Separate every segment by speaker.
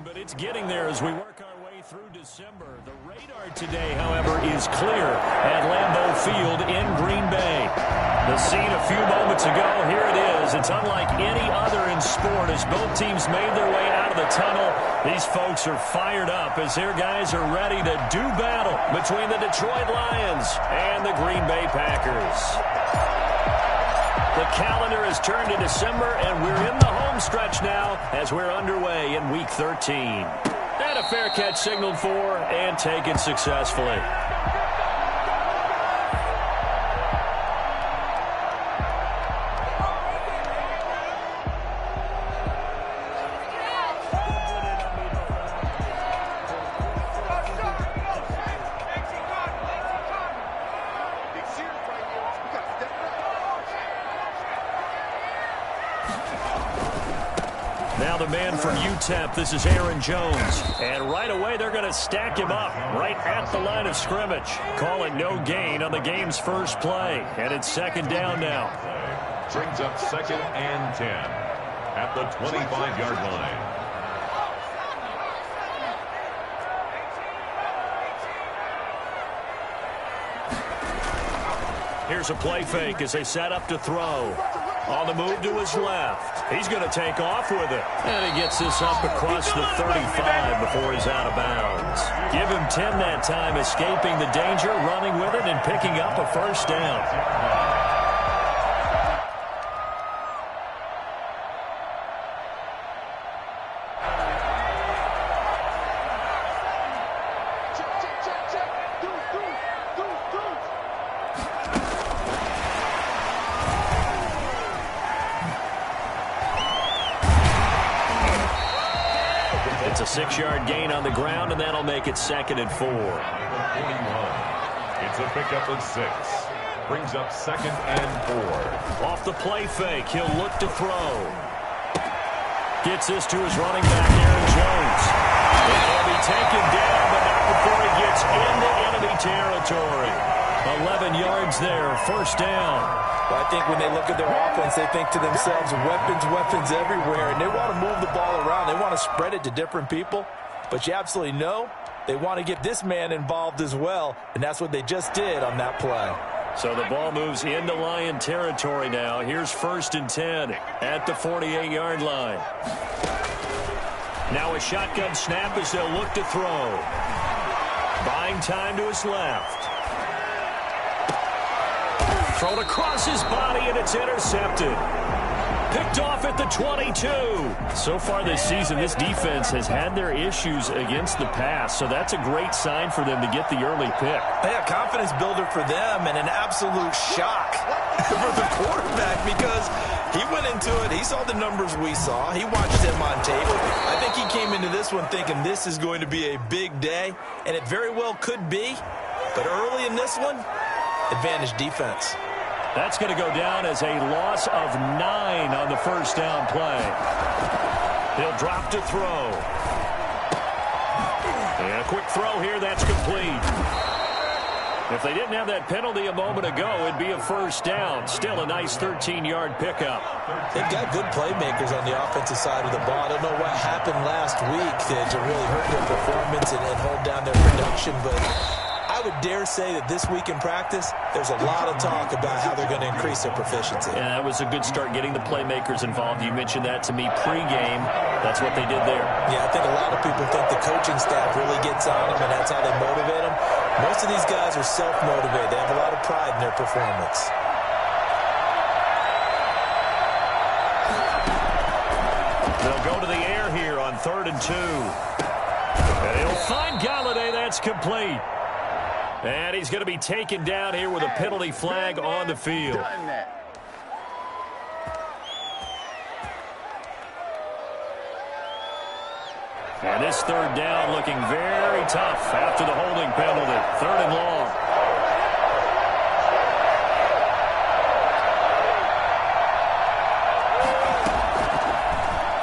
Speaker 1: but it's getting there as we work our way through December. The radar today, however, is clear at Lambeau Field in Green Bay. The scene a few moments ago, here it is. It's unlike any other in sport as both teams made their way out of the tunnel. These folks are fired up as their guys are ready to do battle between the Detroit Lions and the Green Bay Packers. The calendar has turned to December, and we're in the home stretch now as we're underway in Week 13. And a fair catch signaled for and taken successfully. Now the man from UTEP, this is Aaron Jones. And right away they're going to stack him up right at the line of scrimmage. Call it no gain on the game's first play. And it's second down now.
Speaker 2: Brings up second and 10 at the 25-yard line.
Speaker 1: Here's a play fake as they set up to throw. On the move to his left. He's going to take off with it. And he gets this up across the 35 before he's out of bounds. Give him 10 that time, escaping the danger, running with it, and picking up a first down. It's a 6-yard gain on the ground, and that'll make it second and 4.
Speaker 2: It's a pickup of 6. Brings up second and 4.
Speaker 1: Off the play fake, he'll look to throw. Gets this to his running back, Aaron Jones. And he'll be taken down, but not before he gets into enemy territory. 11 yards there, first down.
Speaker 3: Well, I think when they look at their offense, they think to themselves, weapons everywhere, and they want to move the ball around. They want to spread it to different people, but you absolutely know they want to get this man involved as well, and that's what they just did on that play.
Speaker 1: So the ball moves into Lion territory now. Here's first and 10 at the 48-yard line. Now a shotgun snap as they'll look to throw. Buying time to his left. Thrown across his body, and it's intercepted. Picked off at the 22. So far this season, this defense has had their issues against the pass, so that's a great sign for them to get the early pick.
Speaker 3: Yeah, confidence builder for them, and an absolute shock for the quarterback because he went into it. He saw the numbers we saw. He watched them on tape. I think he came into this one thinking this is going to be a big day, and it very well could be. But early in this one, advantage defense.
Speaker 1: That's going to go down as a loss of 9 on the first down play. He'll drop to throw. And a quick throw here, that's complete. If they didn't have that penalty a moment ago, it'd be a first down. Still a nice 13-yard pickup.
Speaker 3: They've got good playmakers on the offensive side of the ball. I don't know what happened last week to really hurt their performance and hold down their production, but I would dare say that this week in practice, there's a lot of talk about how they're going to increase their proficiency.
Speaker 1: Yeah, that was a good start getting the playmakers involved. You mentioned that to me pregame. That's what they did there.
Speaker 3: Yeah, I think a lot of people think the coaching staff really gets on them, and that's how they motivate them. Most of these guys are self-motivated. They have a lot of pride in their performance.
Speaker 1: They'll go to the air here on 3rd and 2. And he'll find Galladay. That's complete. And he's going to be taken down here with a penalty flag on the field. And this third down looking very tough after the holding penalty. 3rd and long.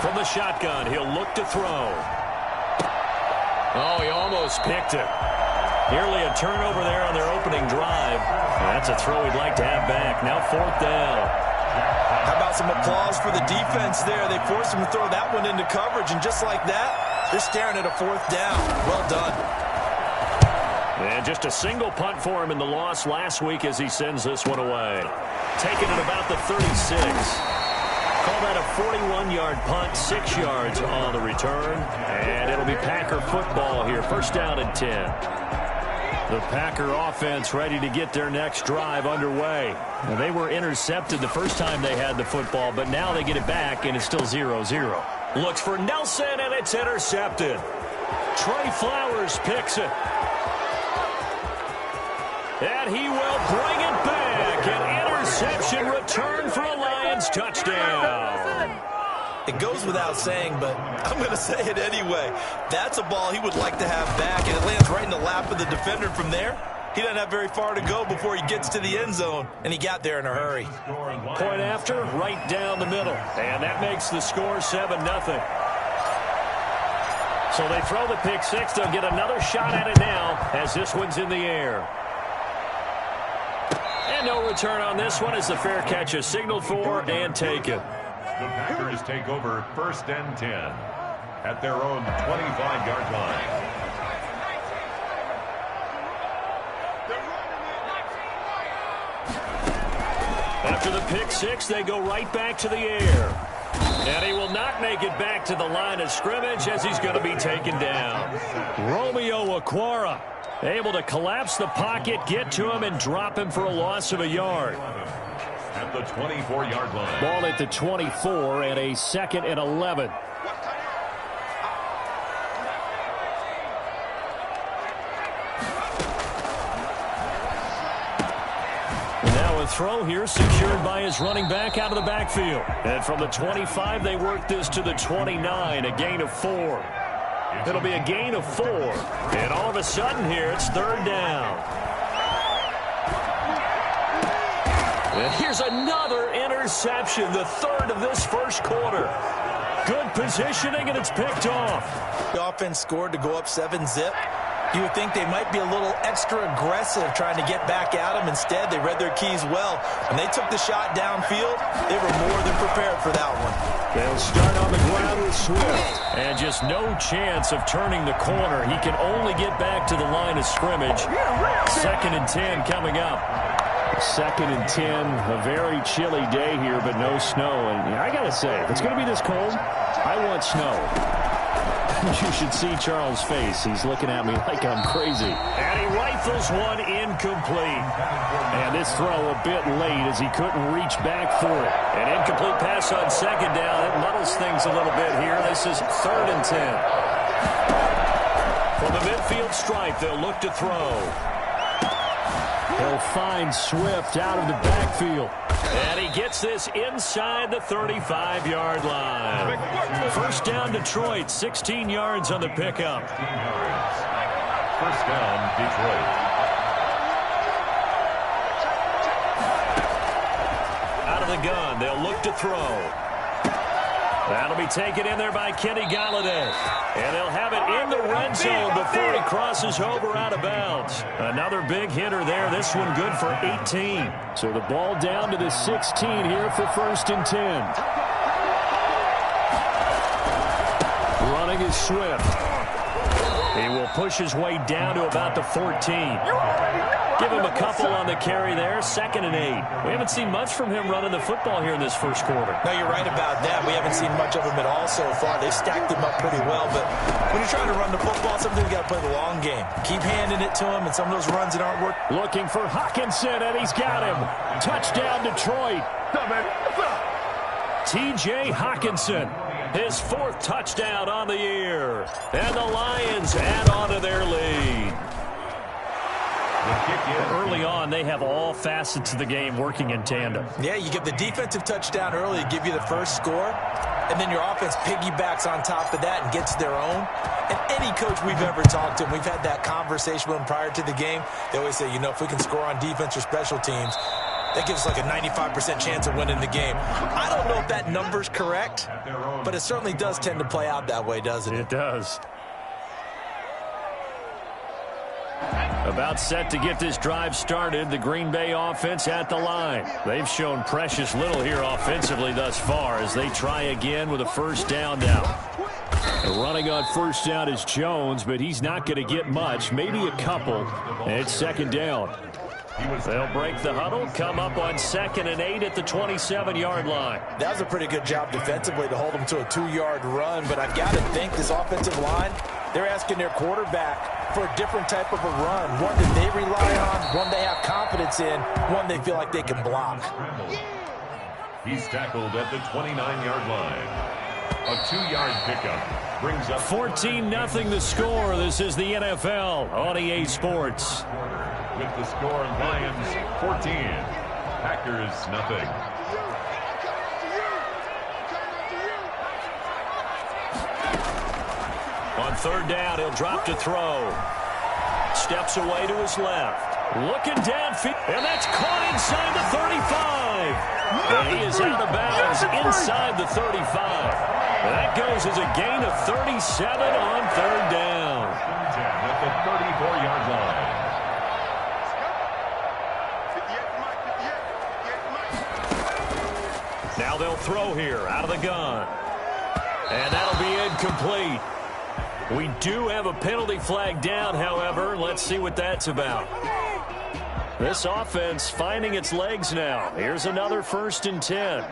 Speaker 1: From the shotgun, he'll look to throw. Oh, he almost picked it. Nearly a turnover there on their opening drive. That's a throw we'd like to have back. Now 4th down.
Speaker 3: How about some applause for the defense there? They forced him to throw that one into coverage, and just like that, They're staring at a fourth down. Well done.
Speaker 1: And just a single punt for him in the loss last week as he sends this one away. Taking it about the 36. Call that a 41-yard punt, 6 yards on the return. And it'll be Packer football here. First down and 10. The Packer offense ready to get their next drive underway. Now, they were intercepted the first time they had the football, but now they get it back, and it's still 0-0. Looks for Nelson, and it's intercepted. Trey Flowers picks it. And he will bring it back. An interception return for a Lions touchdown.
Speaker 3: It goes without saying, but I'm going to say it anyway. That's a ball he would like to have back, and it lands right in the lap of the defender from there. He doesn't have very far to go before he gets to the end zone, and he got there in a hurry.
Speaker 1: Point after, right down the middle. And that makes the score 7-0. So they throw the pick six. They'll get another shot at it now as this one's in the air. And no return on this one as the fair catch is signaled for and taken.
Speaker 2: The Packers take over first and 10 at their own 25-yard line.
Speaker 1: After the pick six, they go right back to the air. And he will not make it back to the line of scrimmage as he's going to be taken down. Romeo Okwara able to collapse the pocket, get to him, and drop him for a loss of a yard.
Speaker 2: At the 24-yard line.
Speaker 1: Ball at the 24 and a 2nd and 11. Now a throw here secured by his running back out of the backfield. And from the 25, they work this to the 29, a gain of 4. It'll be a gain of 4. And all of a sudden here, it's 3rd down. And here's another interception, the 3rd of this first quarter. Good positioning, and it's picked off.
Speaker 3: The offense scored to go up 7-zip. You would think they might be a little extra aggressive trying to get back at them. Instead, they read their keys well. When they took the shot downfield, they were more than prepared for that one.
Speaker 1: They'll start on the ground with Swift. And just no chance of turning the corner. He can only get back to the line of scrimmage. 2nd and 10 coming up. 2nd and 10, a very chilly day here, but no snow. And I got to say, if it's going to be this cold, I want snow. You should see Charles' face. He's looking at me like I'm crazy. And he rifles one incomplete. And this throw a bit late as he couldn't reach back for it. An incomplete pass on 2nd down. It muddles things a little bit here. This is 3rd and 10. From the midfield stripe, they'll look to throw. He'll find Swift out of the backfield. And he gets this inside the 35-yard line. First down, Detroit. 16 yards on the pickup.
Speaker 2: 16 yards. First down, Detroit.
Speaker 1: Out of the gun, they'll look to throw. That'll be taken in there by Kenny Golladay. And they'll have it in the red zone before he crosses over out of bounds. Another big hitter there. This one good for 18. So the ball down to the 16 here for 1st and 10. Running is Swift. He will push his way down to about the 14. Give him a couple on the carry there. 2nd and 8. We haven't seen much from him running the football here in this first quarter.
Speaker 3: No, you're right about that. We haven't seen much of him at all so far. They've stacked him up pretty well, but when you're trying to run the football, sometimes you got to play the long game. Keep handing it to him, and some of those runs that aren't working.
Speaker 1: Looking for Hockenson, and he's got him. Touchdown, Detroit. T.J. Hockenson, his 4th touchdown on the year. And the Lions add on to their lead. Early on, they have all facets of the game working in tandem.
Speaker 3: Yeah, you get the defensive touchdown early to give you the first score, and then your offense piggybacks on top of that and gets their own. And any coach we've ever talked to, we've had that conversation with them prior to the game, they always say, you know, if we can score on defense or special teams, that gives us like a 95% chance of winning the game. I don't know if that number's correct, but it certainly does tend to play out that way, doesn't it?
Speaker 1: It does. About set to get this drive started, the Green Bay offense at the line. They've shown precious little here offensively thus far as they try again with a first down now. Running on first down is Jones, but he's not going to get much, maybe a couple. And it's second down. They'll break the huddle, come up on 2nd and 8 at the 27-yard line.
Speaker 3: That was a pretty good job defensively to hold them to a 2-yard run, but I've got to think this offensive line, they're asking their quarterback for a different type of a run, one that they rely on, one they have confidence in, one they feel like they can block.
Speaker 2: He's tackled at the 29-yard line. A 2-yard pickup brings up
Speaker 1: 14-0 the score. This is the NFL on EA Sports.
Speaker 2: With the score, Lions 14, Packers nothing.
Speaker 1: On 3rd down, he'll drop to throw. Steps away to his left. Looking downfield, and that's caught inside the 35. And he is out of bounds inside the 35. That goes as a gain of 37 on 3rd down.
Speaker 2: At the 34-yard line.
Speaker 1: Now they'll throw here out of the gun. And that'll be incomplete. We do have a penalty flag down, however. Let's see what that's about. This offense finding its legs now. Here's another 1st and 10.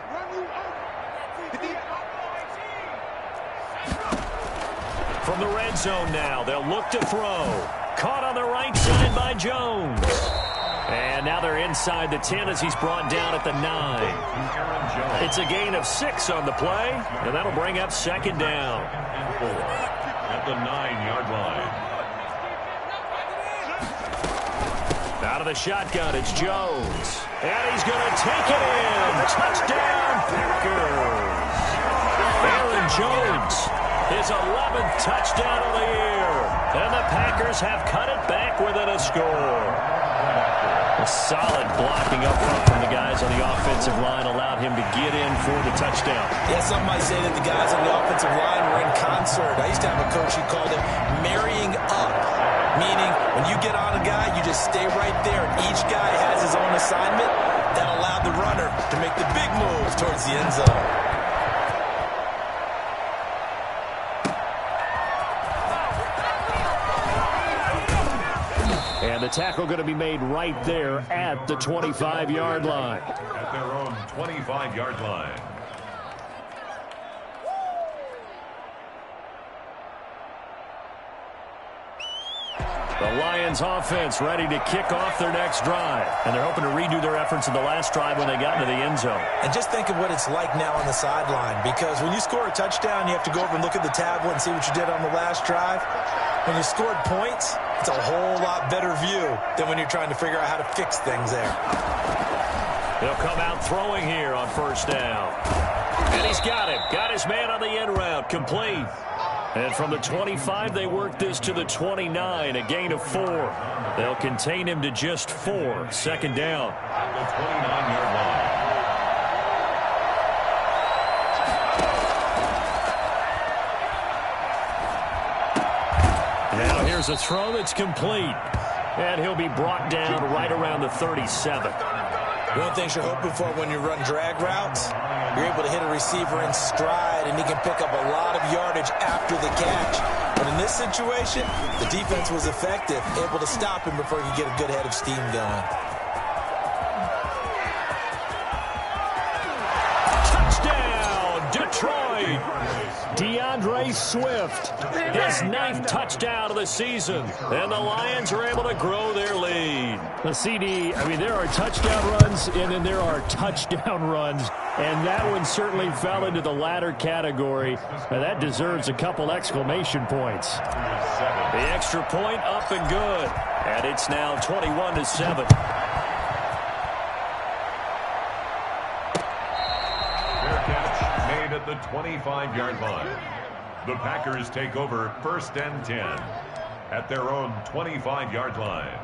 Speaker 1: From the red zone now, they'll look to throw. Caught on the right side by Jones. And now they're inside the 10 as he's brought down at the 9. It's a gain of 6 on the play, and that'll bring up 2nd down.
Speaker 2: At the 9-yard line.
Speaker 1: Out of the shotgun, it's Jones. And he's going to take it in. Touchdown, Packers. Aaron Jones, his 11th touchdown of the year. And the Packers have cut it back within a score. A solid blocking up front from the guys on the offensive line allowed him to get in for the touchdown.
Speaker 3: Yeah, some might say that the guys on the offensive line were in concert. I used to have a coach who called it marrying up, meaning when you get on a guy, you just stay right there. Each guy has his own assignment. That allowed the runner to make the big move towards the end zone.
Speaker 1: And the tackle going to be made right there at the 25-yard line.
Speaker 2: At their own 25-yard line.
Speaker 1: The Lions offense ready to kick off their next drive. And they're hoping to redo their efforts in the last drive when they got into the end zone.
Speaker 3: And just think of what it's like now on the sideline, because when you score a touchdown, you have to go over and look at the tablet and see what you did on the last drive. When you scored points, it's a whole lot better view than when you're trying to figure out how to fix things there.
Speaker 1: He'll come out throwing here on 1st down. And he's got him. Got his man on the end route. Complete. And from the 25, they work this to the 29, a gain of 4. They'll contain him to just 4. 2nd down.
Speaker 2: At the 29-yard line.
Speaker 1: Now here's a throw that's complete. And he'll be brought down right around the 37.
Speaker 3: One thing you're hoping for when you run drag routes, you're able to hit a receiver in stride, and he can pick up a lot of yardage after the catch. But in this situation, the defense was effective, able to stop him before he could get a good head of steam going.
Speaker 1: Touchdown, Detroit! DeAndre Swift, his 9th touchdown of the season. And the Lions are able to grow their lead. The CD, I mean, there are touchdown runs, and then there are touchdown runs. And that one certainly fell into the latter category. Now, that deserves a couple exclamation points. The extra point up and good. And it's now 21-7.
Speaker 2: At the 25-yard line. The Packers take over 1st and 10 at their own 25-yard line.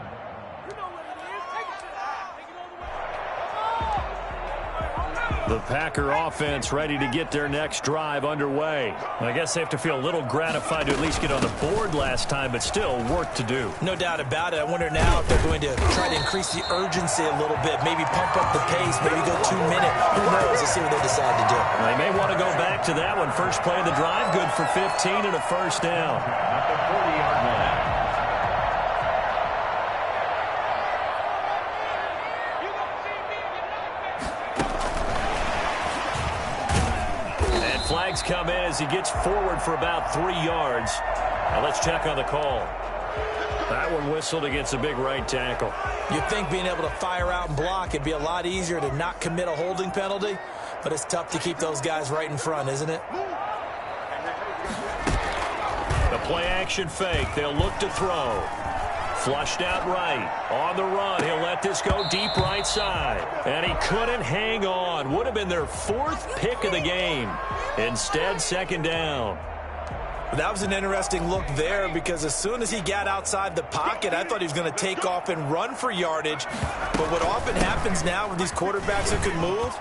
Speaker 1: The Packer offense ready to get their next drive underway. I guess they have to feel a little gratified to at least get on the board last time, but still work to do.
Speaker 3: No doubt about it. I wonder now if they're going to try to increase the urgency a little bit, maybe pump up the pace, maybe go 2 minute. Who knows? Let's see what they decide to do.
Speaker 1: They may want to go back to that one. First play of the drive, good for 15 and a first down.
Speaker 2: At the 40-yard line.
Speaker 1: Flags come in as he gets forward for about 3 yards. Now let's check on the call. That one whistled against a big right tackle.
Speaker 3: You'd think being able to fire out and block it'd be a lot easier to not commit a holding penalty, but it's tough to keep those guys right in front, isn't it?
Speaker 1: The play action fake. They'll look to throw. Flushed out right. On the run. He'll let this go deep right side. And he couldn't hang on. Would have been their 4th pick of the game. Instead, second down.
Speaker 3: That was an interesting look there because as soon as he got outside the pocket, I thought he was going to take off and run for yardage. But what often happens now with these quarterbacks who can move,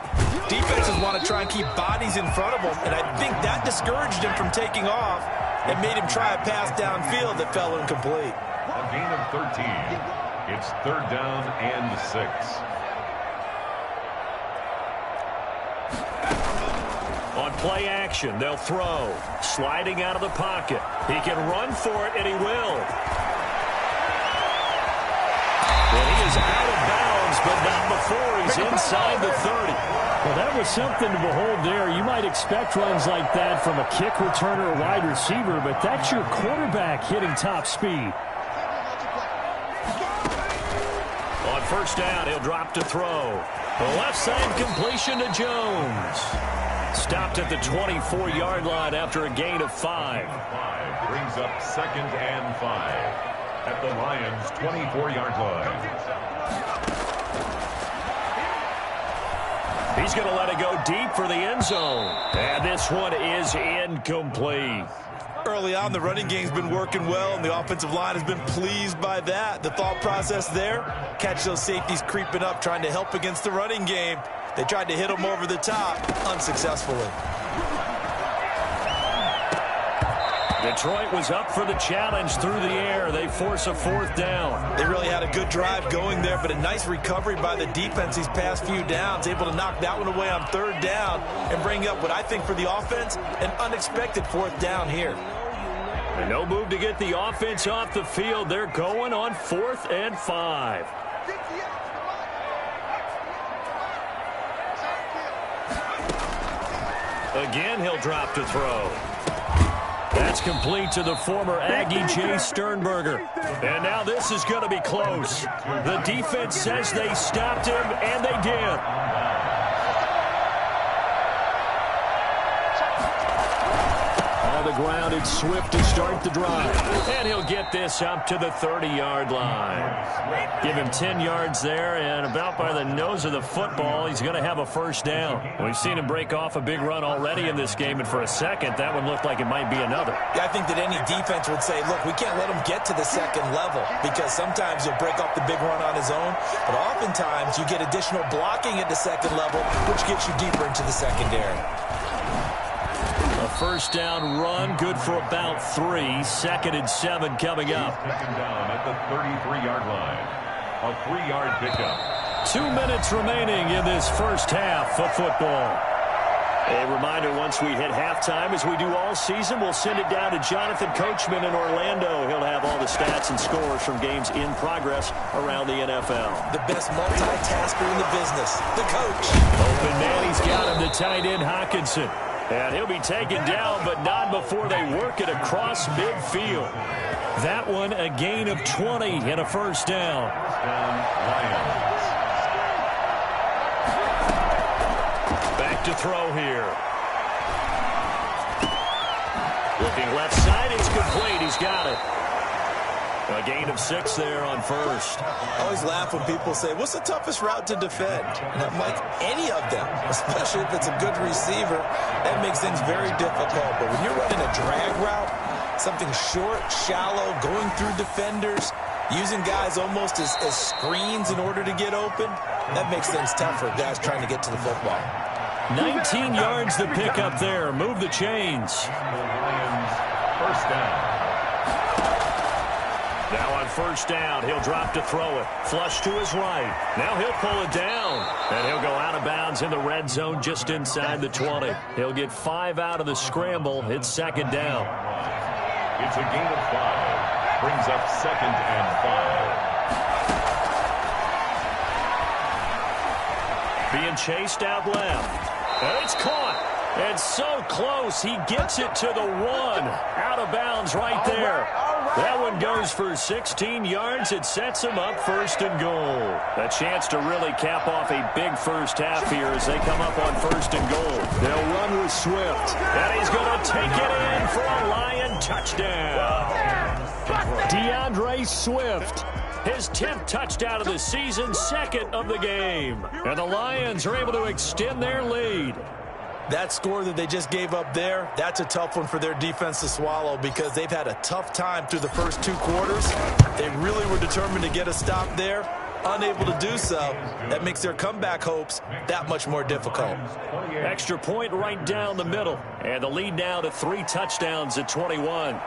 Speaker 3: defenses want to try and keep bodies in front of them. And I think that discouraged him from taking off and made him try a pass downfield that fell incomplete.
Speaker 2: A gain of 13. It's 3rd down and 6.
Speaker 1: On play action, they'll throw. Sliding out of the pocket. He can run for it, and he will. And he is out of bounds, but not before he's inside the 30.
Speaker 4: Well, that was something to behold there. You might expect runs like that from a kick returner or wide receiver, but that's your quarterback hitting top speed.
Speaker 1: On first down, he'll drop to throw. The left side completion to Jones. Stopped at the 24-yard line after a gain of 5.
Speaker 2: Brings up 2nd and 5 at the Lions' 24-yard line.
Speaker 1: He's going to let it go deep for the end zone. And this one is incomplete.
Speaker 3: Early on, the running game's been working well, and the offensive line has been pleased by that. The thought process there, catch those safeties creeping up, trying to help against the running game. They tried to hit him over the top, unsuccessfully.
Speaker 1: Detroit was up for the challenge through the air. They force a 4th down.
Speaker 3: They really had a good drive going there, but a nice recovery by the defense these past few downs, able to knock that one away on 3rd down and bring up what I think for the offense, an unexpected 4th down here.
Speaker 1: No move to get the offense off the field. They're going on 4th and 5. Again, he'll drop to throw. That's complete to the former Aggie Jay Sternberger. And now this is going to be close. The defense says they stopped him, and they did. On the ground, it's Swift to start the drive. And he'll get this up to the 30-yard line. Give him 10 yards there, and about by the nose of the football, he's going to have a first down. We've seen him break off a big run already in this game, and for a second, that one looked like it might be another.
Speaker 3: Yeah, I think that any defense would say, look, we can't let him get to the second level because sometimes he'll break off the big run on his own, but oftentimes you get additional blocking at the second level, which gets you deeper into the secondary.
Speaker 1: A first down run, good for about 3. 2nd and 7 coming up.
Speaker 2: 2nd down at the 33-yard line. A 3-yard pickup.
Speaker 1: 2 minutes remaining in this first half of football. A reminder, once we hit halftime, as we do all season, we'll send it down to Jonathan Coachman in Orlando. He'll have all the stats and scores from games in progress around the NFL.
Speaker 3: The best multitasker in the business, the coach.
Speaker 1: Open man, he's got him, the tight end Hockenson. And he'll be taken down, but not before they work it across midfield. That one, a gain of 20 and a first down. Back to throw here. Looking left side, it's complete. He's got it. A gain of 6 there on first.
Speaker 3: I always laugh when people say, what's the toughest route to defend? And I'm like, any of them, especially if it's a good receiver. That makes things very difficult. But when you're running a drag route, something short, shallow, going through defenders, using guys almost as screens in order to get open, that makes things tough for guys trying to get to the football.
Speaker 1: 19 yards to pick up there. Move the chains.
Speaker 2: Lions, first down.
Speaker 1: Now on first down, he'll drop to throw it. Flush to his right. Now he'll pull it down. And he'll go out of bounds in the red zone just inside the 20. He'll get 5 out of the scramble. It's second down.
Speaker 2: It's a gain of 5. Brings up second and 5.
Speaker 1: Being chased out left. And it's caught. And so close. He gets it to the 1. Out of bounds right there. That one goes for 16 yards. It sets him up first and goal. A chance to really cap off a big first half here as they come up on first and goal. They'll run with Swift. And he's going to take it in for a Lion touchdown. DeAndre Swift. His 10th touchdown of the season, 2nd of the game. And the Lions are able to extend their lead.
Speaker 3: That score that they just gave up there, that's a tough one for their defense to swallow because they've had a tough time through the first 2 quarters. They really were determined to get a stop there, unable to do so. That makes their comeback hopes that much more difficult.
Speaker 1: Extra point right down the middle. And the lead now to 3 touchdowns at 21.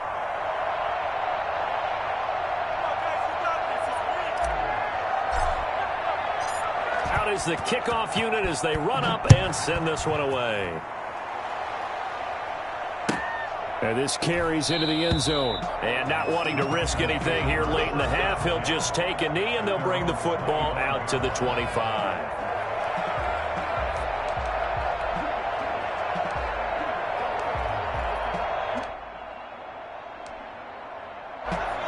Speaker 1: Is the kickoff unit as they run up and send this one away. And this carries into the end zone. And not wanting to risk anything here late in the half, he'll just take a knee and they'll bring the football out to the 25.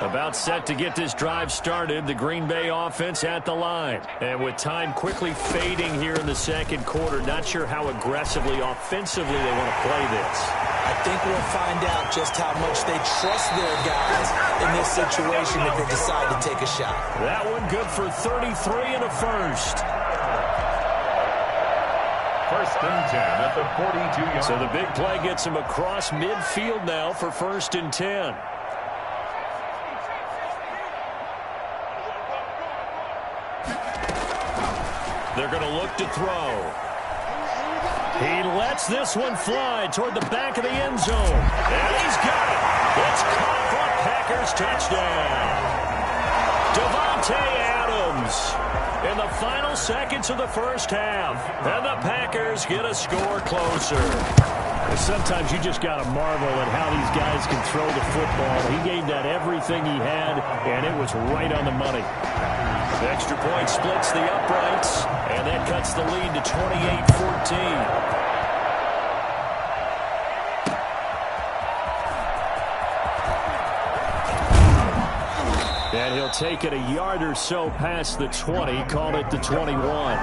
Speaker 1: About set to get this drive started, the Green Bay offense at the line. And with time quickly fading here in the second quarter, not sure how aggressively, offensively they want to play this.
Speaker 3: I think we'll find out just how much they trust their guys in this situation if they decide to take a shot.
Speaker 1: That one good for 33 and a first.
Speaker 2: First and 10 at the 42-yard.
Speaker 1: So the big play gets him across midfield now for first and 10. They're going to look to throw. He lets this one fly toward the back of the end zone. And he's got it. It's caught for a Packers touchdown. Davante Adams in the final seconds of the first half. And the Packers get a score closer. Sometimes you just got to marvel at how these guys can throw the football. He gave that everything he had, and it was right on the money. The extra point splits the uprights, and that cuts the lead to 28-14. And he'll take it a yard or so past the 20, call it the 21.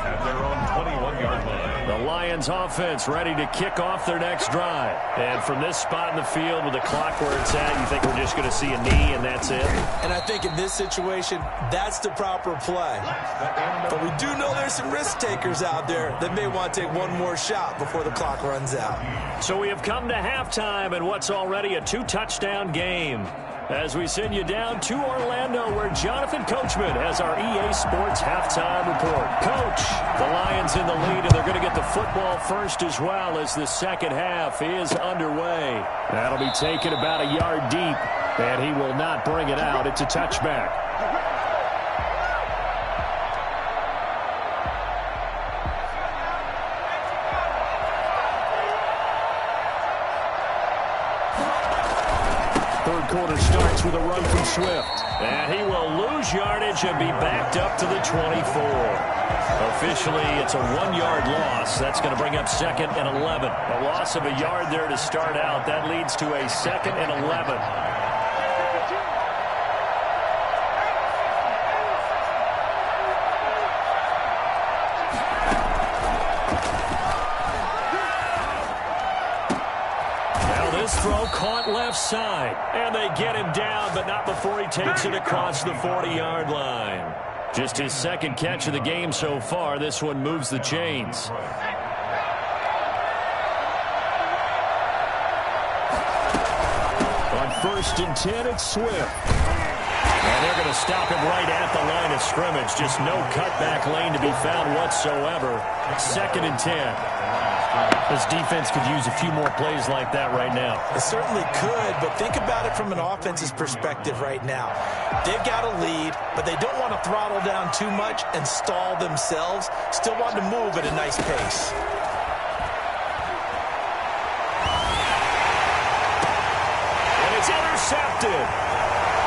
Speaker 2: At their own 21-yard line.
Speaker 1: The Lions offense ready to kick off their next drive. And from this spot in the field with the clock where it's at, you think we're just going to see a knee and that's it?
Speaker 3: And I think in this situation, that's the proper play. But we do know there's some risk takers out there that may want to take one more shot before the clock runs out.
Speaker 1: So we have come to halftime in what's already a 2-touchdown game. As we send you down to Orlando, where Jonathan Coachman has our EA Sports halftime report. Coach, the Lions in the lead, and they're going to get the football first as well as the second half is underway. That'll be taken about a yard deep, and he will not bring it out. It's a touchback. Quarter starts with a run from Swift. And he will lose yardage and be backed up to the 24. Officially, it's a 1-yard loss. That's going to bring up second and 11. A loss of a yard there to start out. That leads to a second and 11. Throw caught left side, and they get him down, but not before he takes it across the 40-yard line. Just his second catch of the game so far. This one moves the chains. On first and 10, it's Swift. And they're going to stop him right at the line of scrimmage. Just no cutback lane to be found whatsoever. 2nd and 10. This defense could use a few more plays like that right now.
Speaker 3: It certainly could, but think about it from an offense's perspective right now. They've got a lead, but they don't want to throttle down too much and stall themselves. Still want to move at a nice pace.
Speaker 1: And it's intercepted.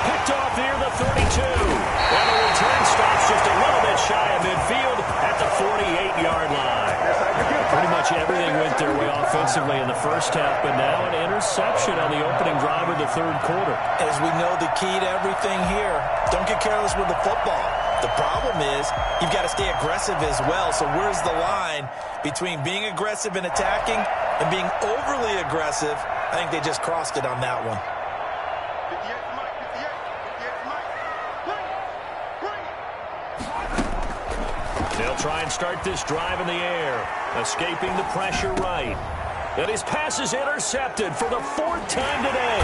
Speaker 1: Picked off near the 32. And the return stops just a little bit shy of midfield at the 48-yard line. Pretty much everything went their way offensively in the first half, but now an interception on the opening drive of the third quarter.
Speaker 3: As we know, the key to everything here, don't get careless with the football. The problem is you've got to stay aggressive as well. So where's the line between being aggressive and attacking and being overly aggressive? I think they just crossed it on that one.
Speaker 1: They'll try and start this drive in the air, escaping the pressure right. And his pass is intercepted for the 4th time today.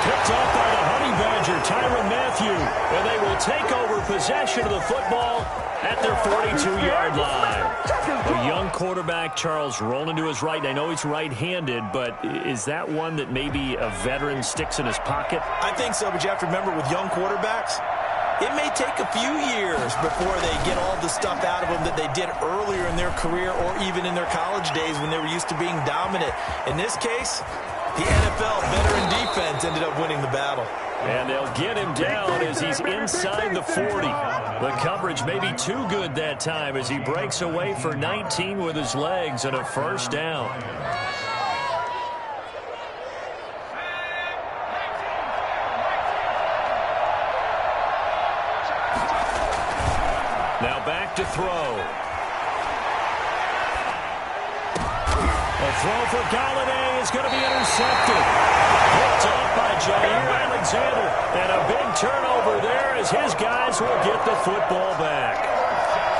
Speaker 1: Picked up by the Honey Badger, Tyrann Mathieu. And they will take over possession of the football at their 42-yard line. A young quarterback, Charles, rolling to his right. I know he's right-handed, but is that one that maybe a veteran sticks in his pocket?
Speaker 3: I think so, but you have to remember with young quarterbacks, it may take a few years before they get all the stuff out of them that they did earlier in their career or even in their college days when they were used to being dominant. In this case, the NFL veteran defense ended up winning the battle.
Speaker 1: And they'll get him down as he's inside the 40. The coverage may be too good that time as he breaks away for 19 with his legs and a first down. Now back to throw. A throw for Golladay is going to be intercepted. Picked off by Jair Alexander. And a big turnover there as his guys will get the football back.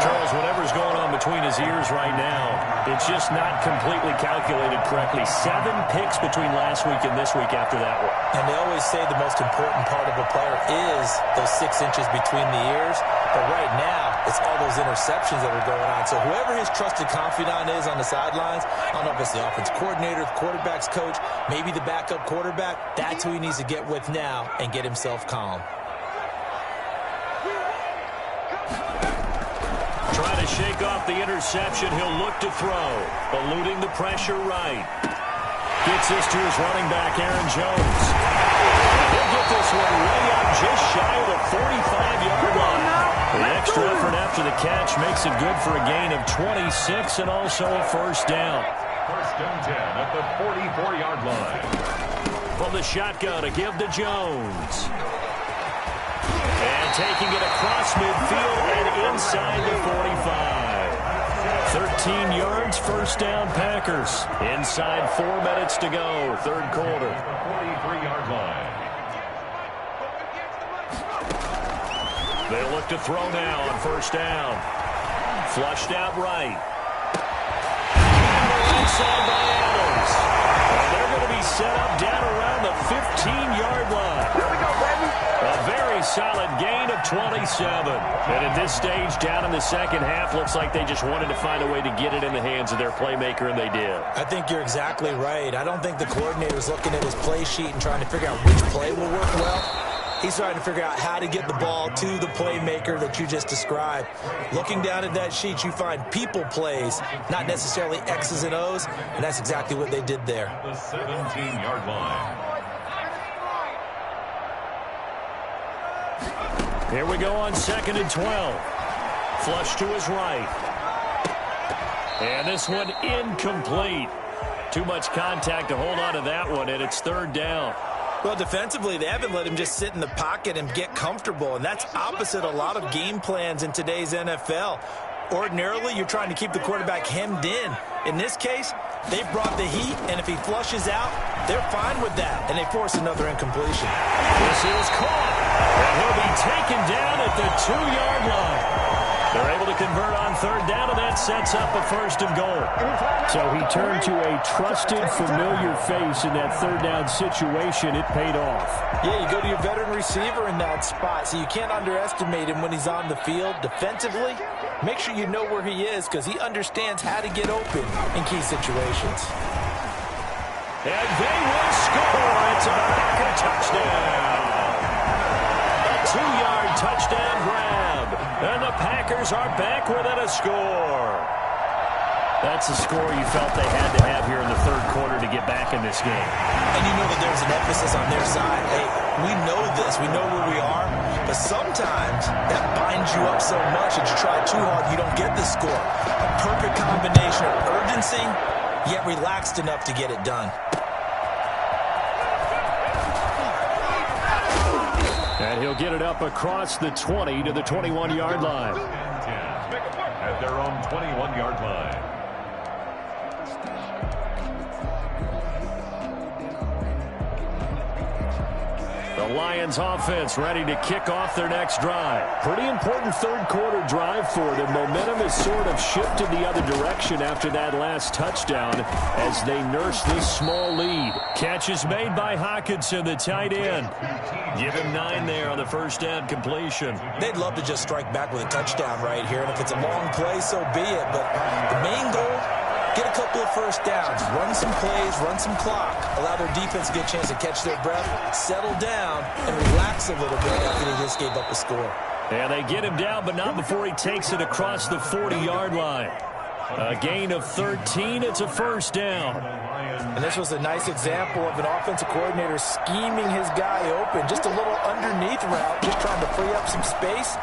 Speaker 1: Charles, whatever's going on between his ears right now, it's just not completely calculated correctly. 7 picks between last week and this week after that one.
Speaker 3: And they always say the most important part of a player is those 6 inches between the ears. But right now, it's all those interceptions that are going on. So whoever his trusted confidant is on the sidelines, I don't know if it's the offense coordinator, the quarterback's coach, maybe the backup quarterback, that's who he needs to get with now and get himself calm.
Speaker 1: Trying to shake off the interception. He'll look to throw. Eluding the pressure right. Gets this to his running back, Aaron Jones. He'll get this one way up just shy of the 45-yard line. The extra effort after the catch makes it good for a gain of 26 and also a first down.
Speaker 2: 1st and 10 at the 44-yard line.
Speaker 1: From the shotgun, a give to Jones. And taking it across midfield and inside the 45. 13 yards, first down Packers. Inside 4 minutes to go, third quarter.
Speaker 2: 43-yard line.
Speaker 1: They'll look to throw now on first down. Flushed out right. Inside by Adams. And they're going to be set up down around the 15-yard line. Here we go, baby. A very solid gain of 27. And at this stage, down in the second half, looks like they just wanted to find a way to get it in the hands of their playmaker, and they did.
Speaker 3: I think you're exactly right. I don't think the coordinator's looking at his play sheet and trying to figure out which play will work well. He's trying to figure out how to get the ball to the playmaker that you just described. Looking down at that sheet, you find people plays, not necessarily X's and O's, and that's exactly what they did there.
Speaker 2: The 17-yard line.
Speaker 1: Here we go on 2nd and 12. Flush to his right. And this one incomplete. Too much contact to hold on to that one, and it's 3rd down.
Speaker 3: Well, defensively, they haven't let him just sit in the pocket and get comfortable, and that's opposite a lot of game plans in today's NFL. Ordinarily, you're trying to keep the quarterback hemmed in. In this case, they brought the heat, and if he flushes out, they're fine with that, and they force another incompletion.
Speaker 1: This is caught, and he'll be taken down at the 2-yard line. They're able to convert on third down, and that sets up a first and goal.
Speaker 4: So he turned to a trusted, familiar face in that third down situation. It paid off.
Speaker 3: Yeah, you go to your veteran receiver in that spot, so you can't underestimate him when he's on the field. Defensively, make sure you know where he is because he understands how to get open in key situations.
Speaker 1: And they will score. It's a Packer touchdown. A 2-yard touchdown grab. And the Packers are back within a score. That's a score you felt they had to have here in the third quarter to get back in this game.
Speaker 3: And you know that there's an emphasis on their side. Hey, we know this. We know where we are. But sometimes that binds you up so much that you try too hard, you don't get the score. A perfect combination of urgency, yet relaxed enough to get it done.
Speaker 4: And he'll get it up across the 20 to the 21-yard line.
Speaker 2: At their own 21-yard line.
Speaker 1: The Lions offense ready to kick off their next drive.
Speaker 4: Pretty important third quarter drive for them. Momentum has sort of shifted the other direction after that last touchdown as they nurse this small lead.
Speaker 1: Catch is made by Hockenson, the tight end. Give him 9 there on the first down completion.
Speaker 3: They'd love to just strike back with a touchdown right here, and if it's a long play, so be it. But the main goal, get a couple of first downs, run some plays, run some clock, allow their defense to get a chance to catch their breath, settle down, and relax a little bit after they just gave up a score.
Speaker 1: And they get him down, but not before he takes it across the 40-yard line. A gain of 13. It's a first down.
Speaker 3: And this was a nice example of an offensive coordinator scheming his guy open. Just a little underneath route, just trying to free up some space,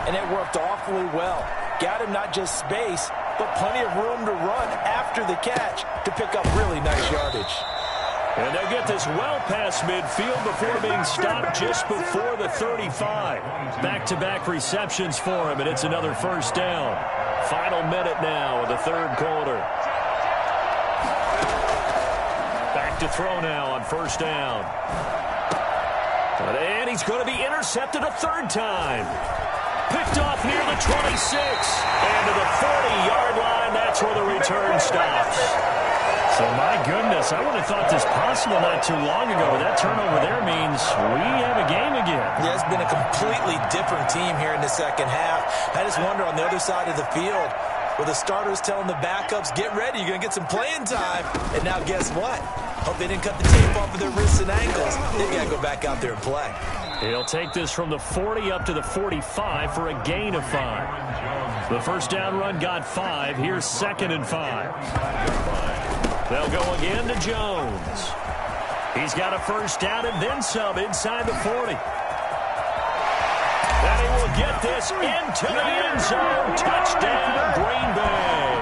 Speaker 3: and it worked awfully well. Got him not just space, but plenty of room to run after the catch to pick up really nice yardage.
Speaker 1: And they get this well past midfield before being stopped just before the 35. Back-to-back receptions for him, and it's another first down. Final minute now of the third quarter. Back to throw now on first down. And he's going to be intercepted a third time. Picked off near the 26. And to the 40-yard line, that's where the return stops.
Speaker 4: So, my goodness, I would have thought this possible not too long ago, but that turnover there means we have a game again.
Speaker 3: Yeah, it's been a completely different team here in the second half. I just wonder on the other side of the field, where the starters telling the backups, get ready, you're going to get some playing time. And now guess what? Hope they didn't cut the tape off of their wrists and ankles. They've got to go back out there and play.
Speaker 1: He'll take this from the 40 up to the 45 for a gain of 5. The first down run got 5. Here's 2nd and 5. They'll go again to Jones. He's got a first down and then some inside the 40. And he will get this into the end zone. Touchdown, Green Bay.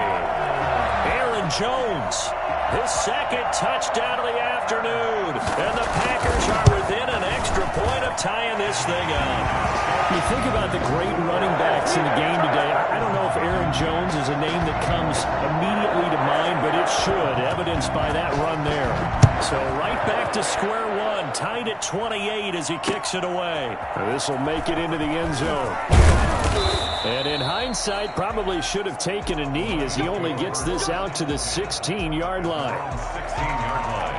Speaker 1: Aaron Jones, his second touchdown of the afternoon. And the Packers are within an extra point of tying this thing up.
Speaker 4: You think about the great running backs in the game today. I don't know if Aaron Jones is a name that comes immediately to mind, but it should, evidenced by that run there. So right back to square one, tied at 28 as he kicks it away. This will make it into the end zone. And in hindsight, probably should have taken a knee as he only gets this out to the 16-yard line.
Speaker 2: 16-yard line.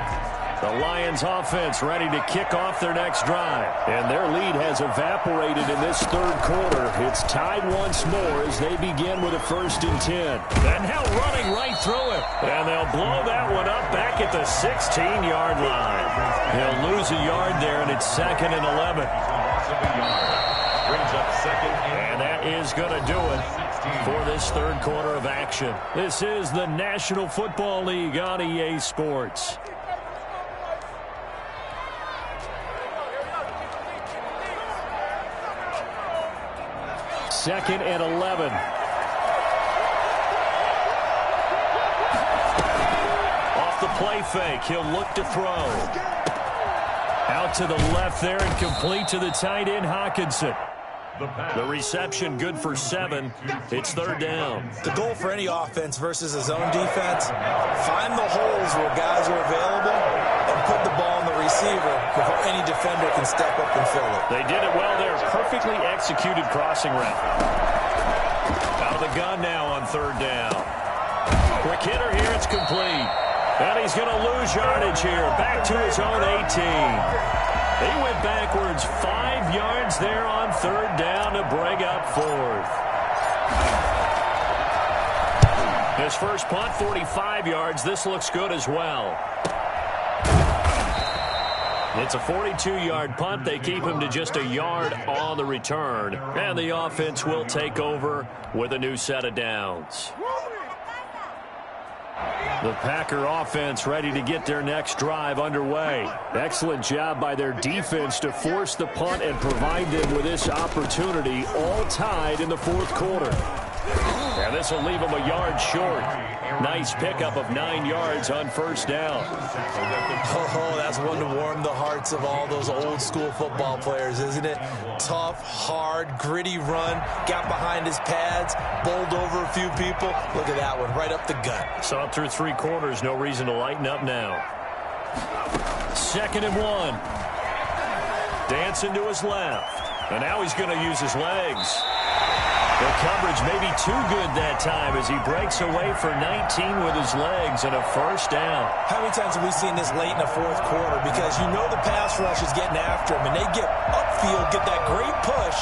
Speaker 1: The Lions offense ready to kick off their next drive.
Speaker 4: And their lead has evaporated in this third quarter. It's tied once more as they begin with a 1st and 10.
Speaker 1: And now running right through it. And they'll blow that one up back at the 16-yard line. He'll lose a yard there, and it's 2nd and 11.
Speaker 2: Loss of a yard. Brings up 2nd
Speaker 1: and that is going to do it for this third quarter of action. This is the National Football League on EA Sports.
Speaker 4: Second and 11.
Speaker 1: Off the play fake, he'll look to throw. Out to the left there and complete to the tight end, Hockenson. The reception good for 7. It's 3rd down.
Speaker 3: The goal for any offense versus a zone defense, find the holes where guys are available and put the ball on the receiver before any defender can step up and fill it.
Speaker 1: They did it well there. Perfectly executed crossing route. Out of the gun now on third down. Quick hitter here, it's complete. And he's going to lose yardage here, back to his own 18. He went backwards 5 yards there on third down to bring up fourth. His first punt, 45 yards. This looks good as well. It's a 42-yard punt. They keep him to just a yard on the return. And the offense will take over with a new set of downs. The Packer offense ready to get their next drive underway. Excellent job by their defense to force the punt and provide them with this opportunity, all tied in the fourth quarter. And this will leave them a yard short. Nice pickup of 9 yards on first down.
Speaker 3: Oh, that's one to warm the hearts of all those old school football players, isn't it? Tough, hard, gritty run. Got behind his pads, bowled over a few people. Look at that one, right up the gut.
Speaker 1: Saw it through 3 quarters. No reason to lighten up now. 2nd and 1. Dancing to his left. And now he's going to use his legs. The coverage may be too good that time as he breaks away for 19 with his legs and a first down.
Speaker 3: How many times have we seen this late in the fourth quarter? Because you know the pass rush is getting after him, and they get upfield, get that great push,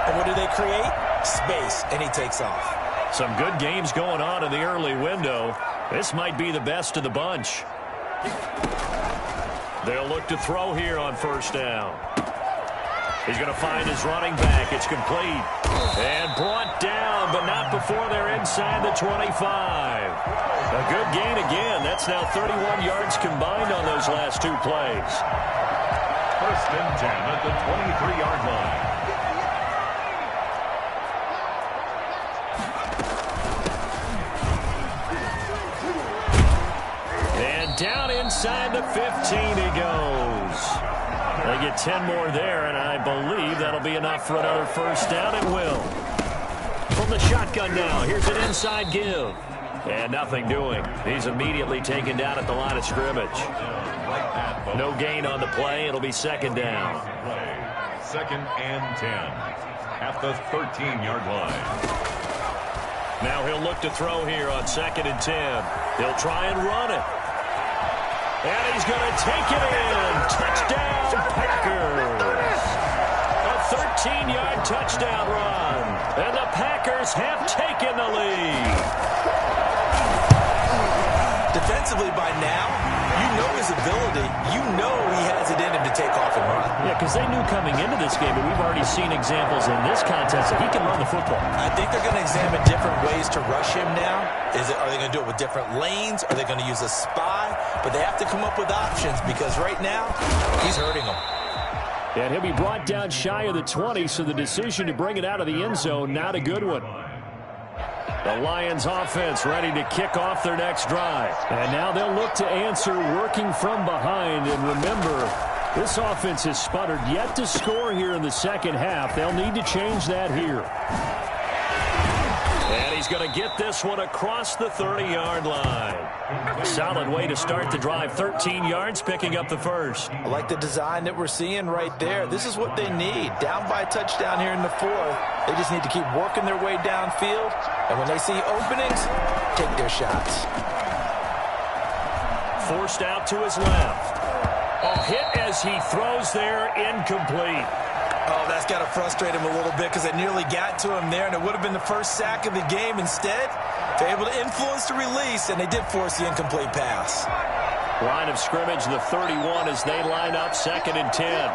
Speaker 3: and what do they create? Space, and he takes off.
Speaker 1: Some good games going on in the early window. This might be the best of the bunch. They'll look to throw here on first down. He's going to find his running back. It's complete. And brought down, but not before they're inside the 25. A good gain again. That's now 31 yards combined on those last 2 plays.
Speaker 2: 1st and 10 at the 23-yard line.
Speaker 1: And down inside the 15 he goes. They get 10 more there, and I believe that'll be enough for another first down. It will. From the shotgun now, here's an inside give. And nothing doing. He's immediately taken down at the line of scrimmage. No gain on the play. It'll be 2nd down.
Speaker 2: 2nd and 10 at the 13-yard line.
Speaker 1: Now he'll look to throw here on 2nd and 10. He'll try and run it. And he's going to take it in. Touchdown, Packers. A 13-yard touchdown run. And the Packers have taken the lead.
Speaker 3: Defensively by now, you know his ability. You know he has it in him to take off and run.
Speaker 1: Yeah, because they knew coming into this game, but we've already seen examples in this contest that he can run the football.
Speaker 3: I think they're going to examine different ways to rush him now. Are they going to do it with different lanes? Are they going to use a spy? But they have to come up with options because right now, he's hurting them.
Speaker 1: And he'll be brought down shy of the 20, so the decision to bring it out of the end zone, not a good one. The Lions offense ready to kick off their next drive. And now they'll look to answer working from behind. And remember, this offense has sputtered yet to score here in the second half. They'll need to change that here. And he's going to get this one across the 30-yard line. Solid way to start the drive. 13 yards, picking up the first.
Speaker 3: I like the design that we're seeing right there. This is what they need. Down by a touchdown here in the fourth. They just need to keep working their way downfield. And when they see openings, take their shots.
Speaker 1: Forced out to his left. A hit as he throws there, incomplete.
Speaker 3: Oh, that's got to frustrate him a little bit because it nearly got to him there, and it would have been the first sack of the game. Instead, they're able to influence the release, and they did force the incomplete pass.
Speaker 1: Line of scrimmage, the 31, as they line up 2nd and 10.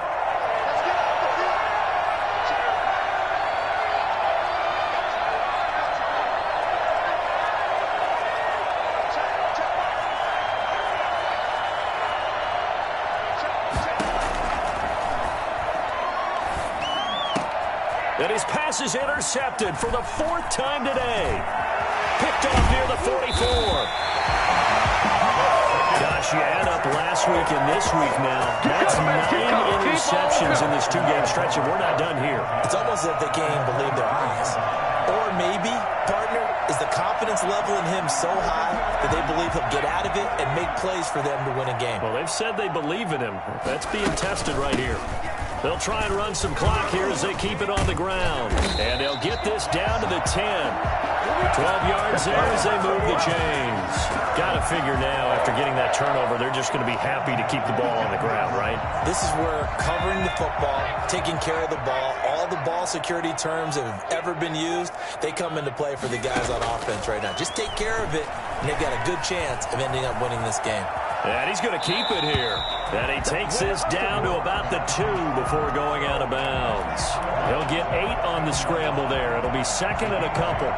Speaker 1: And his pass is intercepted for the 4th time today. Picked off near the 44. Gosh, you add up last week and this week now. That's 9 interceptions in this 2-game stretch, and we're not done here.
Speaker 3: It's almost as if they can't even believe their eyes. Or maybe, partner, is the confidence level in him so high that they believe he'll get out of it and make plays for them to win a game.
Speaker 1: Well, they've said they believe in him. That's being tested right here. They'll try and run some clock here as they keep it on the ground. And they'll get this down to the 10. 12 yards there as they move the chains. Got to figure now, after getting that turnover, they're just going to be happy to keep the ball on the ground, right?
Speaker 3: This is where covering the football, taking care of the ball, all the ball security terms that have ever been used, they come into play for the guys on offense right now. Just take care of it, and they've got a good chance of ending up winning this game.
Speaker 1: And he's going to keep it here. And he takes this down to about the 2 before going out of bounds. He'll get 8 on the scramble there. It'll be second and a couple.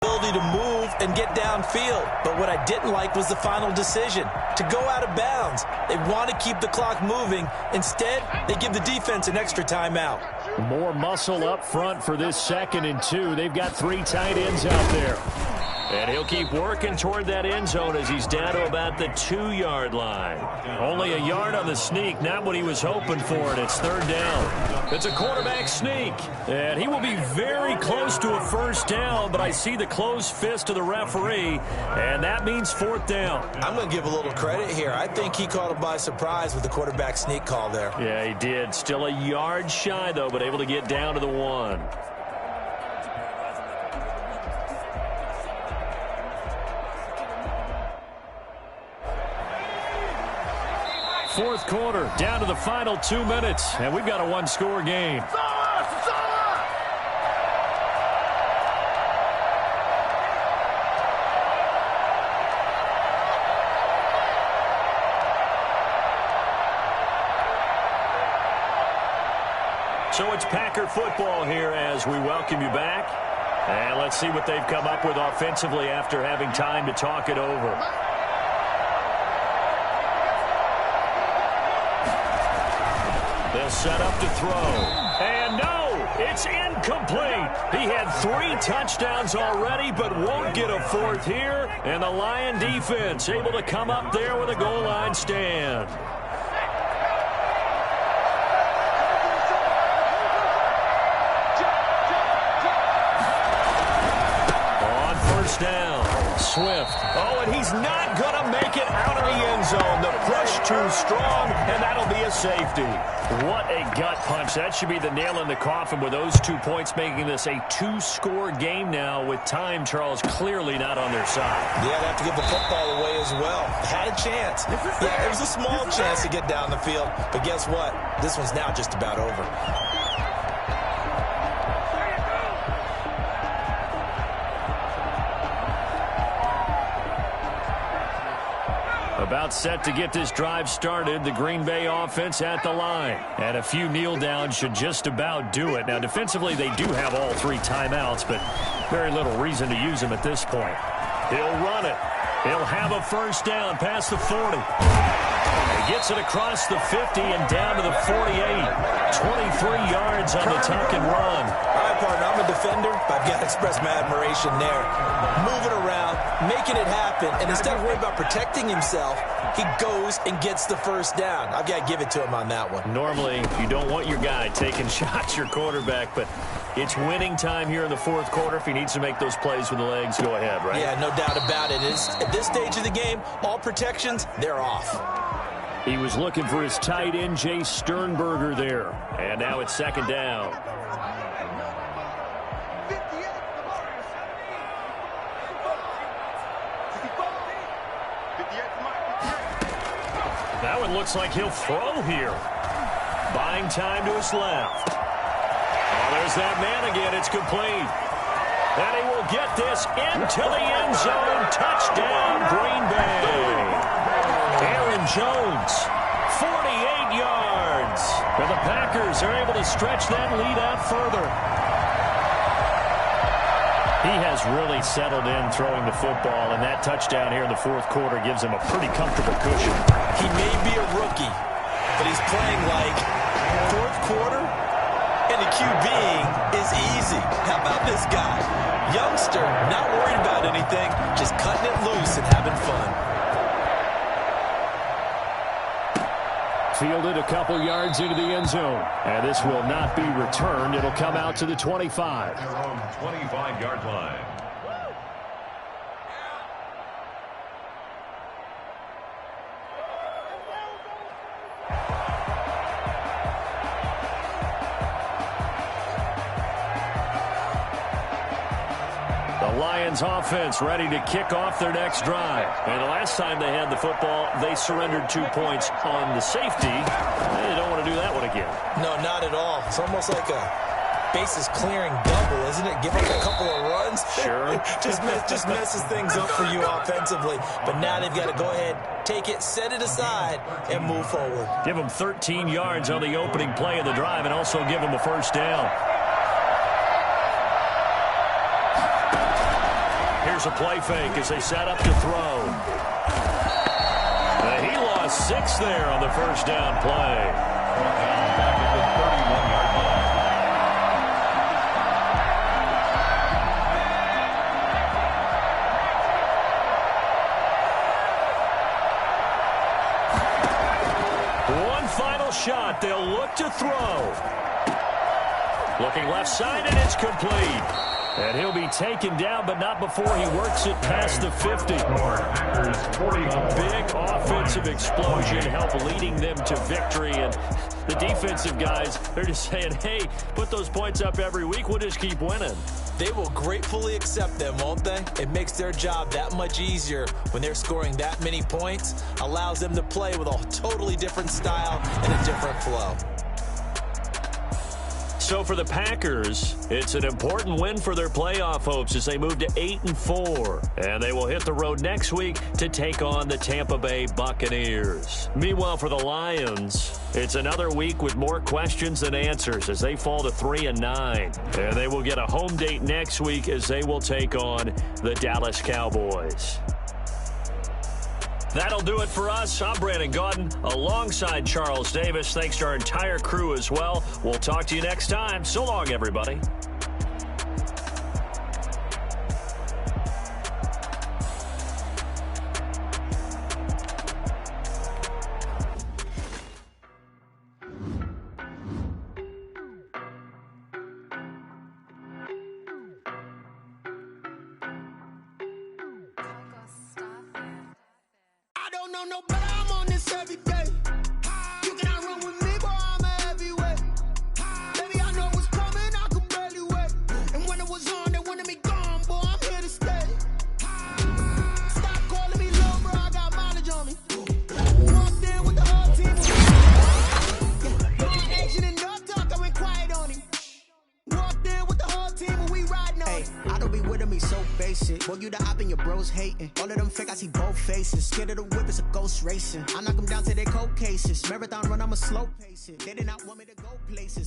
Speaker 3: Ability to move and get downfield. But what I didn't like was the final decision to go out of bounds. They want to keep the clock moving. Instead, they give the defense an extra timeout.
Speaker 4: More muscle up front for this 2nd and 2. They've got 3 tight ends out there.
Speaker 1: And he'll keep working toward that end zone as he's down to about the 2-yard line. Only a yard on the sneak, not what he was hoping for, and it's 3rd down. It's a quarterback sneak, and he will be very close to a 1st down, but I see the closed fist of the referee, and that means 4th down.
Speaker 3: I'm going to give a little credit here. I think he caught him by surprise with the quarterback sneak call there.
Speaker 1: Yeah, he did. Still a yard shy, though, but able to get down to the 1. Fourth quarter, down to the final 2 minutes, and we've got a 1-score game. So it's Packer football here as we welcome you back. And let's see what they've come up with offensively after having time to talk it over. They'll set up to throw. And no, it's incomplete. He had 3 touchdowns already, but won't get a 4th here. And the Lion defense able to come up there with a goal line stand. On 1st down, Swift. Oh, and he's not going to make it out of the end zone. The push too strong, and that'll be a safety. What a gut punch. That should be the nail in the coffin with those 2 points, making this a 2-score game now with time, Charles, clearly not on their side.
Speaker 3: Yeah, they have to give the football away as well. Had a chance. Yeah, it was a small chance to get down the field, but guess what? This one's now just about over.
Speaker 1: About set to get this drive started. The Green Bay offense at the line. And a few kneel downs should just about do it. Now, defensively, they do have all 3 timeouts, but very little reason to use them at this point. He'll run it. He'll have a 1st down past the 40. He gets it across the 50 and down to the 48. 23 yards on the tuck and run.
Speaker 3: All right, partner, I'm a defender, but I've got to express my admiration there. Moving around, making it happen, and instead of worrying about protecting himself, he goes and gets the 1st down. I've got to give it to him on that one.
Speaker 1: Normally, you don't want your guy taking shots, your quarterback, but it's winning time here in the 4th quarter. If he needs to make those plays with the legs, go ahead, right?
Speaker 3: Yeah, no doubt about it. At this stage of the game, all protections, they're off.
Speaker 1: He was looking for his tight end, Jay Sternberger there. And now it's 2nd down. That one looks like he'll throw here. Buying time to his left. Oh, there's that man again. It's complete. And he will get this into the end zone. Touchdown, Green Bay. Aaron Jones, 48 yards. But the Packers are able to stretch that lead out further. He has really settled in throwing the football, and that touchdown here in the 4th quarter gives him a pretty comfortable cushion.
Speaker 3: He may be a rookie, but he's playing like 4th quarter, and the QBing is easy. How about this guy? Youngster, not worried about anything, just cutting it loose and having fun.
Speaker 1: Fielded a couple yards into the end zone. And this will not be returned. It'll come out to the 25.
Speaker 2: Their own 25-yard line.
Speaker 1: Lions offense ready to kick off their next drive. And the last time they had the football, they surrendered 2 points on the safety. They don't want to do that one again.
Speaker 3: No, not at all. It's almost like a bases clearing double, isn't it? Give up a couple of runs.
Speaker 1: Sure.
Speaker 3: just messes things up for you offensively. But now they've got to go ahead, take it, set it aside, and move forward.
Speaker 1: Give them 13 yards on the opening play of the drive and also give them a first down. Here's a play fake as they set up to throw. He lost 6 there on the first down play.
Speaker 2: Back at the 31-yard line.
Speaker 1: Final shot. They'll look to throw. Looking left side, and it's complete. And he'll be taken down, but not before he works it past the 50. A big offensive explosion help leading them to victory. And the defensive guys, they're just saying, hey, put those points up every week. We'll just keep winning.
Speaker 3: They will gratefully accept them, won't they? It makes their job that much easier when they're scoring that many points. Allows them to play with a totally different style and a different flow.
Speaker 1: So for the Packers, it's an important win for their playoff hopes as they move to 8-4. And they will hit the road next week to take on the Tampa Bay Buccaneers. Meanwhile, for the Lions, it's another week with more questions than answers as they fall to 3-9. And they will get a home date next week as they will take on the Dallas Cowboys. That'll do it for us. I'm Brandon Gaudin alongside Charles Davis. Thanks to our entire crew as well. We'll talk to you next time. So long, everybody.
Speaker 5: No, but I'm on this every day. You cannot run with me, boy, I'm a heavyweight. Baby, I know what's coming, I could barely wait. And when it was on, they wanted me gone, boy, I'm here to stay. Stop calling me low, bro, I got mileage on me. Walked in with the whole team. No action and no talk, I went quiet on him. Walked in with the whole team and we riding on him.
Speaker 6: I don't be with him, he's so basic. Boy, you the op and your bros hating. All of them fake, I see both faces. Scared of the whip, it's a ghost racing. I knock them down to their cold cases. Marathon run, I'm a slow pace it. They did not want me to go places.